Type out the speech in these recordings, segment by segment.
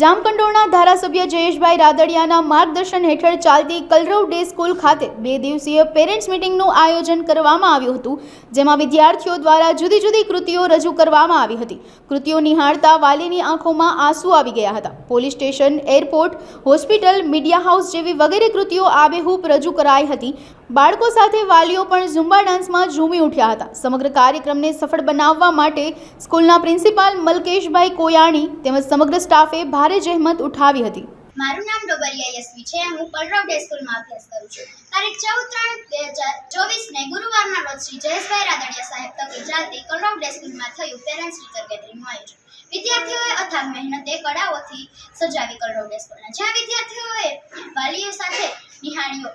જામકંડોળના ધારાસભ્ય જયેશભાઈ રાદડિયાના માર્ગદર્શન હેઠળ ચાલતી કલરવ ડે સ્કૂલ ખાતે 2 દિવસીય પેરેન્ટ્સ મીટિંગનું આયોજન કરવામાં આવ્યું હતું, જેમાં વિદ્યાર્થીઓ દ્વારા જુદી જુદી કૃતિઓ રજૂ કરવામાં આવી હતી। કૃતિઓ નિહાળતા વાલીની આંખોમાં આંસુ આવી ગયા હતા। Police station, airport, hospital, media house જેવી વગેરે કૃતિઓ આબેહૂબ રજૂ કરાઈ હતી। બાળકો સાથે વાલીઓ પણ ઝુંબા ડાન્સમાં ઝૂમી ઉઠ્યા હતા। સમગ્ર કાર્યક્રમને સફળ બનાવવા માટે સ્કૂલના પ્રિન્સિપાલ મલકેશભાઈ કોયાણી તેમજ સમગ્ર સ્ટાફે ભારે જહેમત ઉઠાવી હતી। મારું નામ ડોબરિયા યશવી છે। હું કલરવ ડે સ્કૂલમાં અભ્યાસ કરું છું। તારીખ 14/3/2024 ને ગુરુવારના રોજ શ્રી જયેશભાઈ રાદડિયા સાહેબ તકે ચાલતી કલરવ ડે સ્કૂલમાં થયું પેરેન્ટ્સ ટીચર ગેધરિંગનું આયોજન। વિદ્યાર્થીઓએ અથાગ મહેનતે કળાઓથી સજાવી કલરવ ડે સ્કૂલને, જ્યાં વિદ્યાર્થીઓએ વાલીઓ સાથે નિહાળ્યો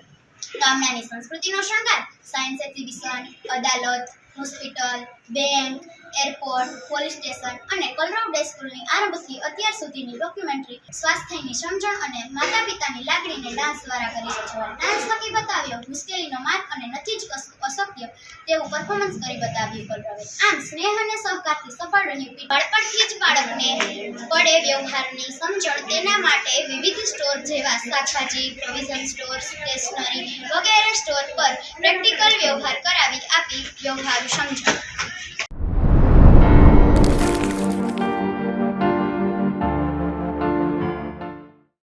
ગામડાની સંસ્કૃતિનો શણગાર, સાયન્સ એક્ઝિબિશન, અદાલત, hospital, bank, airport, police station અને કલરવ ડે સ્કૂલની આરંભથી અત્યાર સુધીની ડોક્યુમેન્ટરી, સ્વાસ્થ્યની સમજણ અને માતા પિતાની લાગણીને ડાન્સ દ્વારા કરી સચવાય। ડાન્સ થકી બતાવ્યો મુશ્કેલીનો માર્ગ અને નથી જ અશક્ય તેવું પરફોર્મન્સ કરી બતાવ્યું કલરવે। આમ સ્નેહ અને સહકારથી સફળ રહ્યું। બાળપણથી જ બાળકને પડે વ્યવહારની સમજણ, તેના માટે વિવિધ સ્ટોર જેવા શાકભાજી, પ્રોવિઝન સ્ટોર, સ્ટેશનરી વગેરે સ્ટોર પર પ્રેક્ટિકલ વ્યવહાર કરાવી આપી વ્યવહારુ સમજણ।